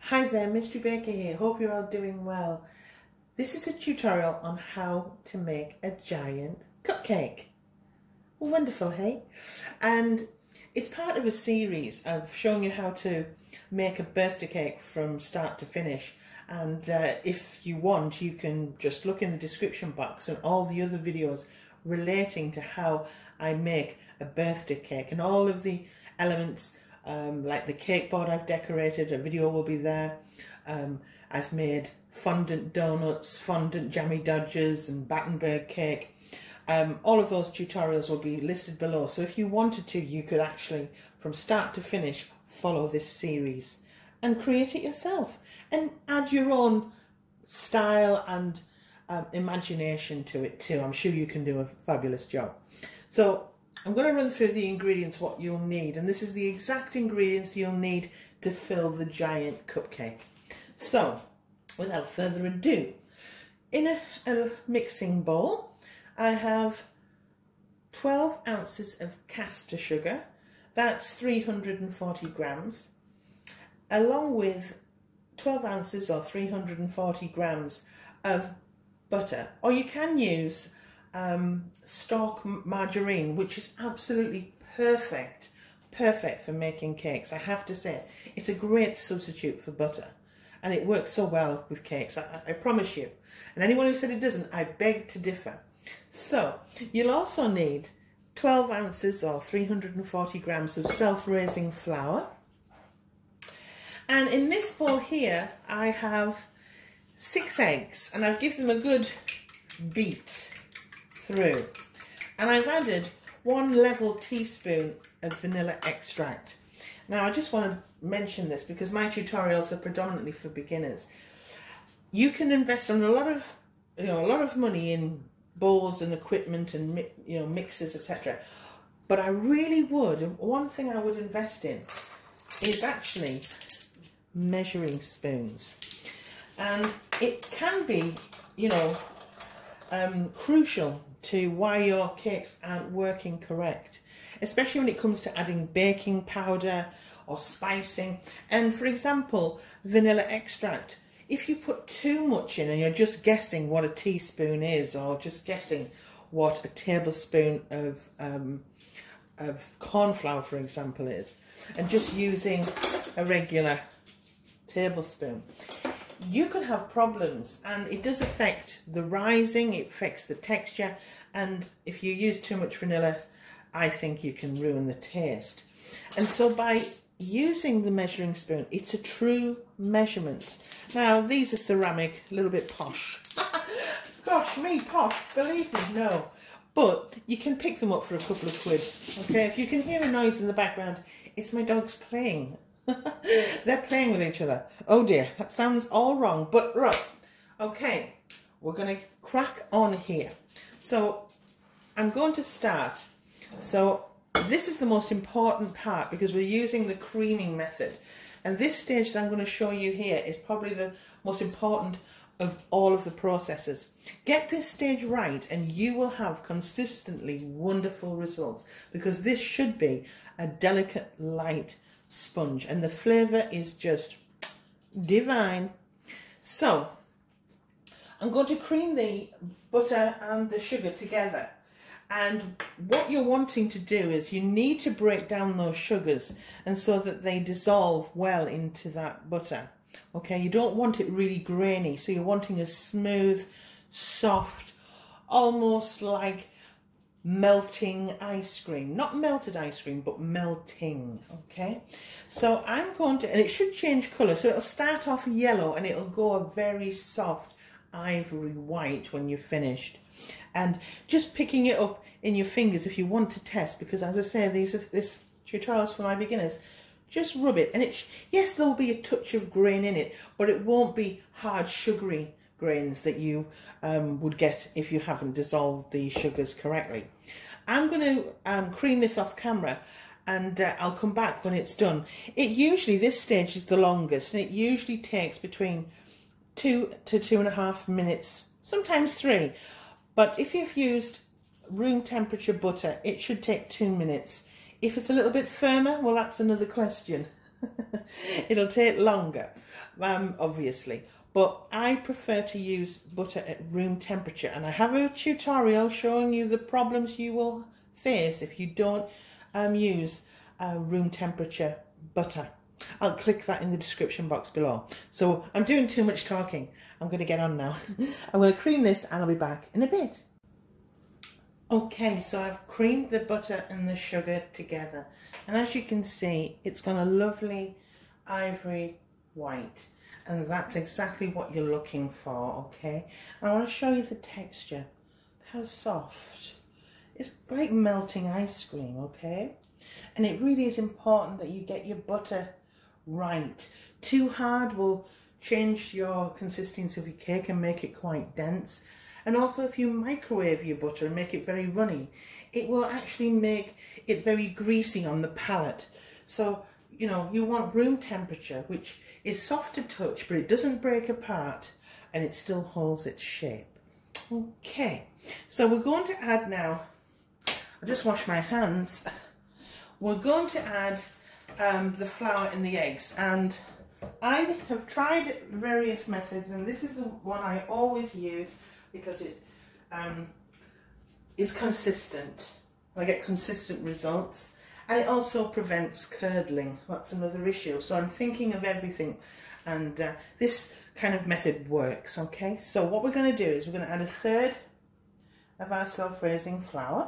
Hi there, Mystery Baker here. Hope you're all doing well. This is a tutorial on how to make a giant cupcake. Wonderful, hey? And it's part of a series of showing you how to make a birthday cake from start to finish. And if you want, you can just look in the description box and all the other videos relating to how I make a birthday cake and all of the elements. Like the cake board I've decorated, a video will be there. I've made fondant donuts, fondant jammy dodgers and Battenberg cake. All of those tutorials will be listed below. So if you wanted to, you could actually, from start to finish, follow this series and create it yourself and add your own style and imagination to it too. I'm sure you can do a fabulous job. So I'm going to run through the ingredients, what you'll need, and this is the exact ingredients you'll need to fill the giant cupcake. So, without further ado, in a mixing bowl, I have 12 ounces of caster sugar, that's 340 grams, along with 12 ounces or 340 grams of butter, or you can use stock margarine, which is absolutely perfect for making cakes. I have to say, it's a great substitute for butter and it works so well with cakes, I promise you. And anyone who said it doesn't, I beg to differ. So you'll also need 12 ounces or 340 grams of self-raising flour, and in this bowl here I have 6 eggs, and I've given them a good beat through, and I've added 1 level teaspoon of vanilla extract. Now I just want to mention this because my tutorials are predominantly for beginners. You can invest on a lot of money in bowls and equipment and mixers, etc. But I really would, one thing I would invest in is actually measuring spoons, and it can be crucial to why your cakes aren't working correct, especially when it comes to adding baking powder or spicing. And for example, vanilla extract, if you put too much in and you're just guessing what a teaspoon is, or just guessing what a tablespoon of corn flour, for example, is, and just using a regular tablespoon, you could have problems, and it does affect the rising, it affects the texture, and if you use too much vanilla, I think you can ruin the taste. And so by using the measuring spoon, it's a true measurement. Now these are ceramic, a little bit posh. Gosh, me posh, believe me, no. But you can pick them up for a couple of quid, okay? If you can hear a noise in the background, it's my dogs playing. They're playing with each other. Oh dear, that sounds all wrong, but right. Okay, we're going to crack on here. So I'm going to start. So this is the most important part because we're using the creaming method. And this stage that I'm going to show you here is probably the most important of all of the processes. Get this stage right and you will have consistently wonderful results, because this should be a delicate, light sponge and the flavour is just divine. So I'm going to cream the butter and the sugar together, and what you're wanting to do is you need to break down those sugars and so that they dissolve well into that butter. Okay, you don't want it really grainy, so you're wanting a smooth, soft, almost like melting ice cream. Not melted ice cream, but melting. Okay, so I'm going to, and it should change colour, so it'll start off yellow and it'll go a very soft ivory white when you're finished. And just picking it up in your fingers if you want to test, because as I say, this tutorial's for my beginners. Just rub it, and yes, there'll be a touch of grain in it, but it won't be hard sugary grains that you would get if you haven't dissolved the sugars correctly. I'm going to cream this off camera, and I'll come back when it's done. This stage is the longest, and it usually takes between 2 to 2.5 minutes, sometimes 3. But if you've used room temperature butter, it should take 2 minutes. If it's a little bit firmer, well, that's another question. It'll take longer, obviously, but I prefer to use butter at room temperature, and I have a tutorial showing you the problems you will face if you don't use room temperature butter. I'll click that in the description box below. So I'm doing too much talking. I'm going to get on now. I'm going to cream this and I'll be back in a bit. Okay, so I've creamed the butter and the sugar together, and as you can see, it's got a lovely ivory white, and that's exactly what you're looking for. Okay, and I want to show you the texture. How soft. It's like melting ice cream. Okay, and it really is important that you get your butter right. Too hard will change your consistency of your cake and make it quite dense. And also, if you microwave your butter and make it very runny, it will actually make it very greasy on the palate. So, you know, you want room temperature, which is soft to touch, but it doesn't break apart and it still holds its shape. Okay, so we're going to add now, I'll just wash my hands. We're going to add the flour and the eggs, and I have tried various methods, and this is the one I always use because it is consistent. I get consistent results, and it also prevents curdling. That's another issue. So I'm thinking of everything, and this kind of method works. Okay, so what we're going to do is we're going to add 1/3 of our self-raising flour,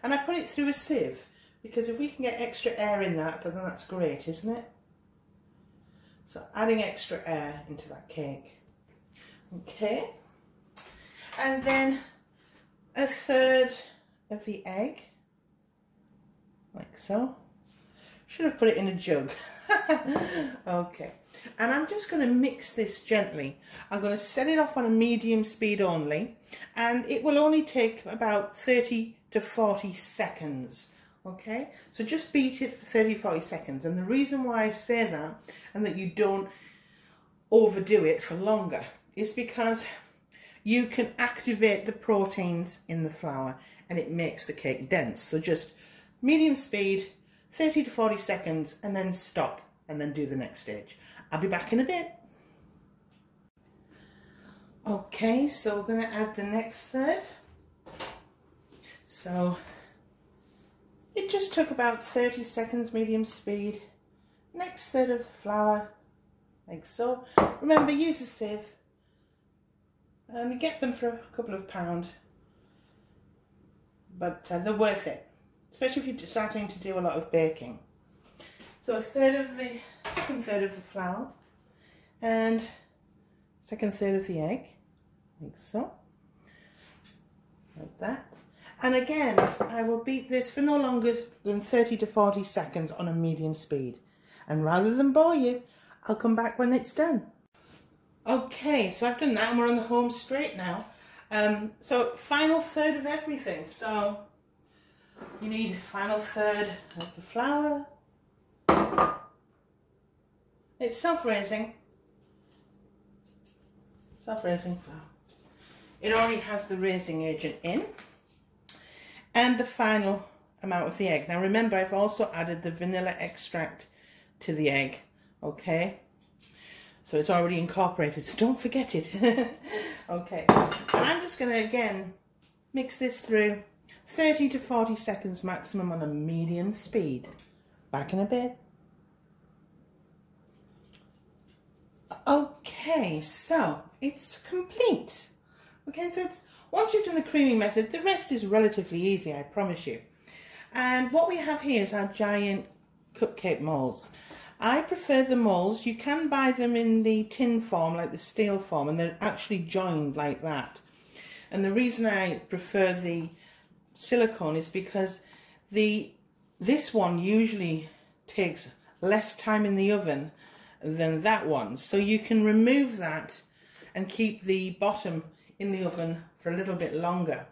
and I put it through a sieve because if we can get extra air in that, then that's great, isn't it? So adding extra air into that cake. Okay. And then 1/3 of the egg, like so. Should have put it in a jug. Okay. And I'm just going to mix this gently. I'm going to set it off on a medium speed only, and it will only take about 30 to 40 seconds. Okay, so just beat it for 30-40 seconds, and the reason why I say that and that you don't overdo it for longer is because you can activate the proteins in the flour and it makes the cake dense. So just medium speed, 30 to 40 seconds, and then stop and then do the next stage. I'll be back in a bit. Okay, so we're going to add the next third. So it just took about 30 seconds, medium speed. Next third of the flour, like so. Remember, use a sieve. You get them for a couple of £, but they're worth it, especially if you're starting to do a lot of baking. So second third of the flour, and second third of the egg, like so, like that. And again, I will beat this for no longer than 30 to 40 seconds on a medium speed. And rather than bore you, I'll come back when it's done. Okay, so I've done that and we're on the home straight now. So final third of everything. So you need final third of the flour. It's self-raising. Self-raising flour. It already has the raising agent in. And the final amount of the egg. Now remember, I've also added the vanilla extract to the egg. Okay. So it's already incorporated, so don't forget it. Okay, and I'm just going to again mix this through 30 to 40 seconds maximum on a medium speed. Back in a bit. Okay, so it's complete. Okay, so it's once you've done the creaming method, the rest is relatively easy, I promise you. And what we have here is our giant cupcake moulds. I prefer the moulds. You can buy them in the tin form, like the steel form, and they're actually joined like that. And the reason I prefer the silicone is because this one usually takes less time in the oven than that one. So you can remove that and keep the bottom in the oven for a little bit longer.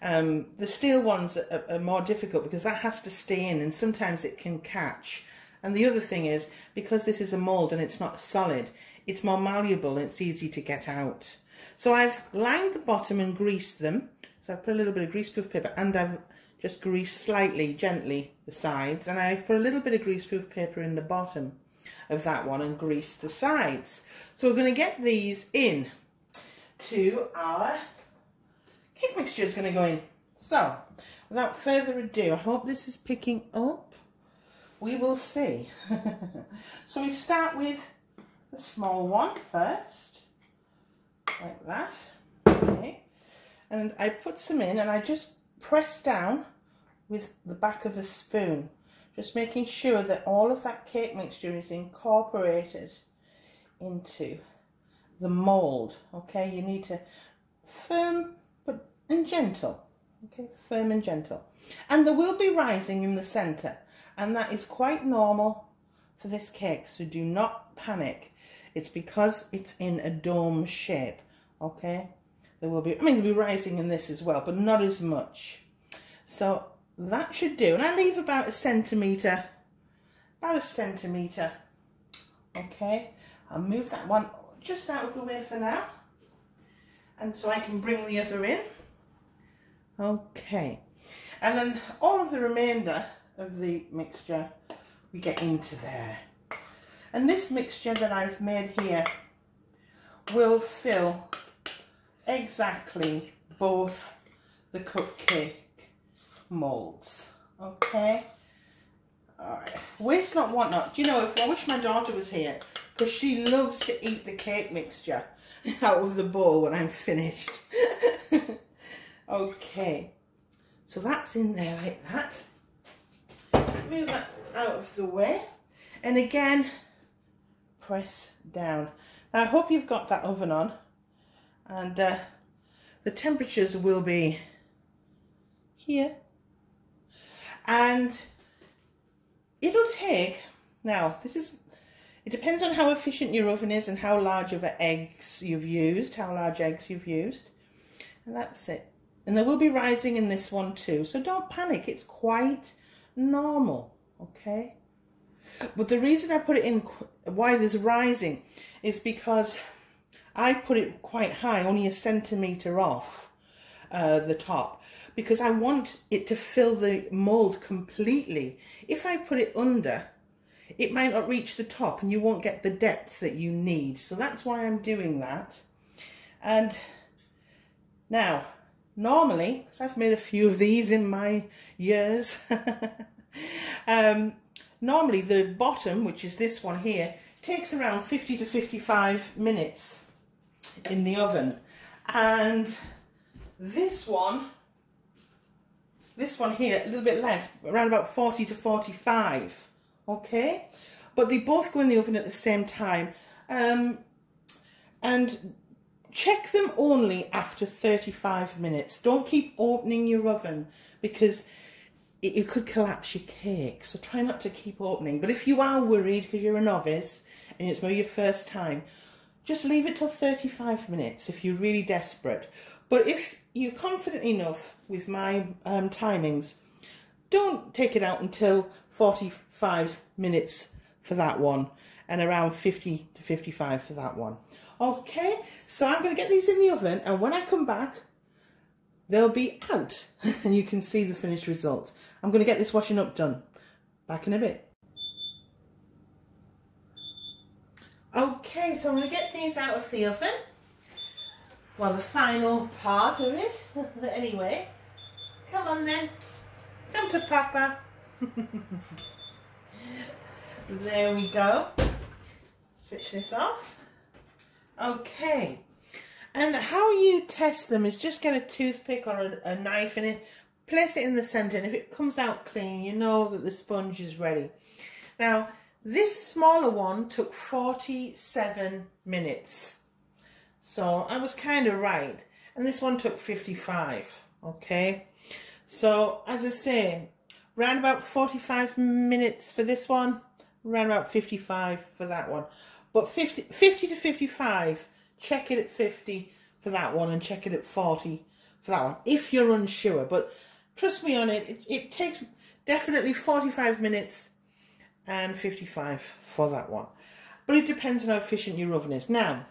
The steel ones are more difficult because that has to stay in and sometimes it can catch. And the other thing is, because this is a mould and it's not solid, it's more malleable and it's easy to get out. So I've lined the bottom and greased them. So I've put a little bit of greaseproof paper, and I've just greased slightly, gently, the sides, and I've put a little bit of greaseproof paper in the bottom of that one and greased the sides. So we're going to get these in to our cake mixture. Is going to go in. So without further ado, I hope this is picking up. We will see. So we start with the small one first, like that. Okay. And I put some in, and I just press down with the back of a spoon, just making sure that all of that cake mixture is incorporated into the mould. Okay, you need to firm and gentle. Okay, firm and gentle. And there will be rising in the centre, and that is quite normal for this cake, so do not panic. It's because it's in a dome shape. Okay, there will be, I mean, there'll be rising in this as well, but not as much. So that should do, and I leave about a centimetre. Okay, I'll move that one just out of the way for now, and so I can bring the other in. Okay, and then all of the remainder of the mixture we get into there. And this mixture that I've made here will fill exactly both the cupcake moulds. Okay, all right, waste not, want not. Do you know, if I wish my daughter was here, because she loves to eat the cake mixture out of the bowl when I'm finished. Okay, so that's in there like that. Move that out of the way, and again press down. Now I hope you've got that oven on, and the temperatures will be here, and it'll take, now this is, it depends on how efficient your oven is and how large of eggs you've used, and that's it. And there will be rising in this one too, so don't panic, it's quite normal. Okay, but the reason I put it in, why there's rising, is because I put it quite high, only a centimetre off the top, because I want it to fill the mould completely. If I put it under, it might not reach the top and you won't get the depth that you need. So that's why I'm doing that. And now, normally, because I've made a few of these in my years, normally the bottom, which is this one here, takes around 50 to 55 minutes in the oven. And this one here, a little bit less, around about 40 to 45. Okay, but they both go in the oven at the same time, and check them only after 35 minutes. Don't keep opening your oven, because it could collapse your cake, so try not to keep opening. But if you are worried because you're a novice and it's maybe your first time, just leave it till 35 minutes if you're really desperate. But if you're confident enough with my timings, don't take it out until 45 minutes for that one, and around 50 to 55 for that one. Okay, so I'm going to get these in the oven, and when I come back, they'll be out and you can see the finished result. I'm going to get this washing up done. Back in a bit. Okay, so I'm going to get these out of the oven. Well, the final part of it. Anyway, come on then. Come to Papa. There we go. Switch this off. Okay. And how you test them is just get a toothpick or a knife in it, place it in the centre, and if it comes out clean, you know that the sponge is ready. Now, this smaller one took 47 minutes. So I was kind of right. And this one took 55. Okay. So, as I say, around about 45 minutes for this one, around about 55 for that one. But 50 to 55, check it at 50 for that one and check it at 40 for that one, if you're unsure. But trust me on it, it takes definitely 45 minutes and 55 for that one. But it depends on how efficient your oven is. Now,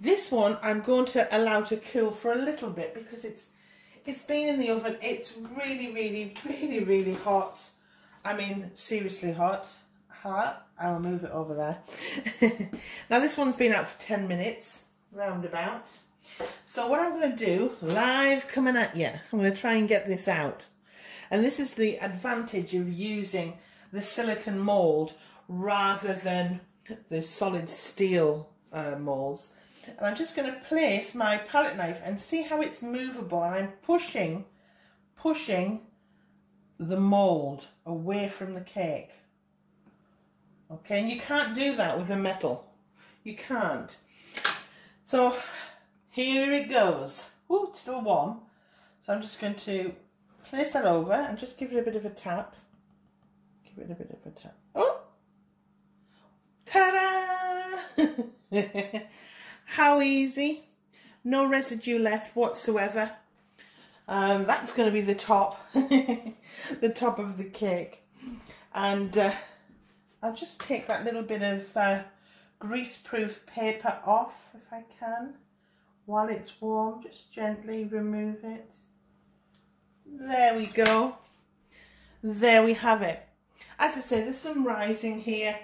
This one I'm going to allow to cool for a little bit because it's been in the oven. It's really hot. I mean, seriously hot. I'll move it over there. Now this one's been out for 10 minutes, roundabout. So what I'm going to do, live coming at you, I'm going to try and get this out. And this is the advantage of using the silicone mould rather than the solid steel moulds. And I'm just going to place my palette knife and see how it's movable. And I'm pushing the mould away from the cake. Okay, and you can't do that with a metal. You can't. So here it goes. Oh, it's still warm. So I'm just going to place that over and just give it a bit of a tap. Give it a bit of a tap. Oh! Ta-da! How easy. No residue left whatsoever. That's going to be the top. The top of the cake. And I'll just take that little bit of grease-proof paper off if I can. While it's warm, just gently remove it. There we go. There we have it. As I say, there's some rising here.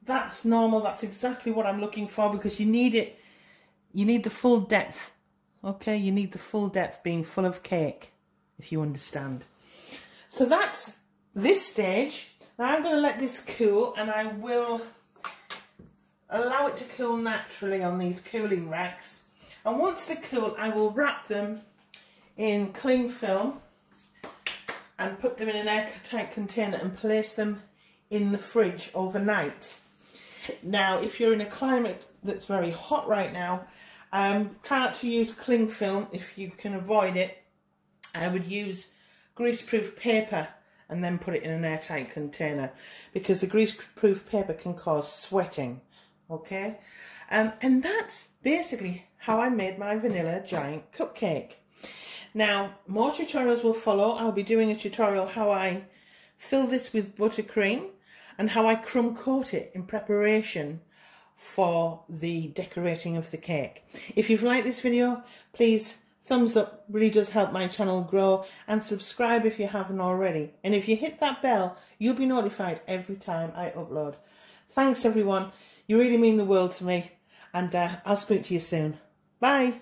That's normal. That's exactly what I'm looking for because you need it. You need the full depth. Okay, you need the full depth being full of cake, if you understand. So that's this stage. Now I'm going to let this cool and I will allow it to cool naturally on these cooling racks. And once they're cool, I will wrap them in cling film and put them in an airtight container and place them in the fridge overnight. Now, if you're in a climate that's very hot right now, try not to use cling film if you can avoid it. I would use greaseproof paper and then put it in an airtight container because the greaseproof paper can cause sweating. Okay, and that's basically how I made my vanilla giant cupcake. Now, more tutorials will follow. I'll be doing a tutorial how I fill this with buttercream and how I crumb coat it in preparation for the decorating of the cake. If you've liked this video, please thumbs up, really does help my channel grow, and subscribe if you haven't already. And if you hit that bell, you'll be notified every time I upload. Thanks everyone, you really mean the world to me, and I'll speak to you soon. Bye.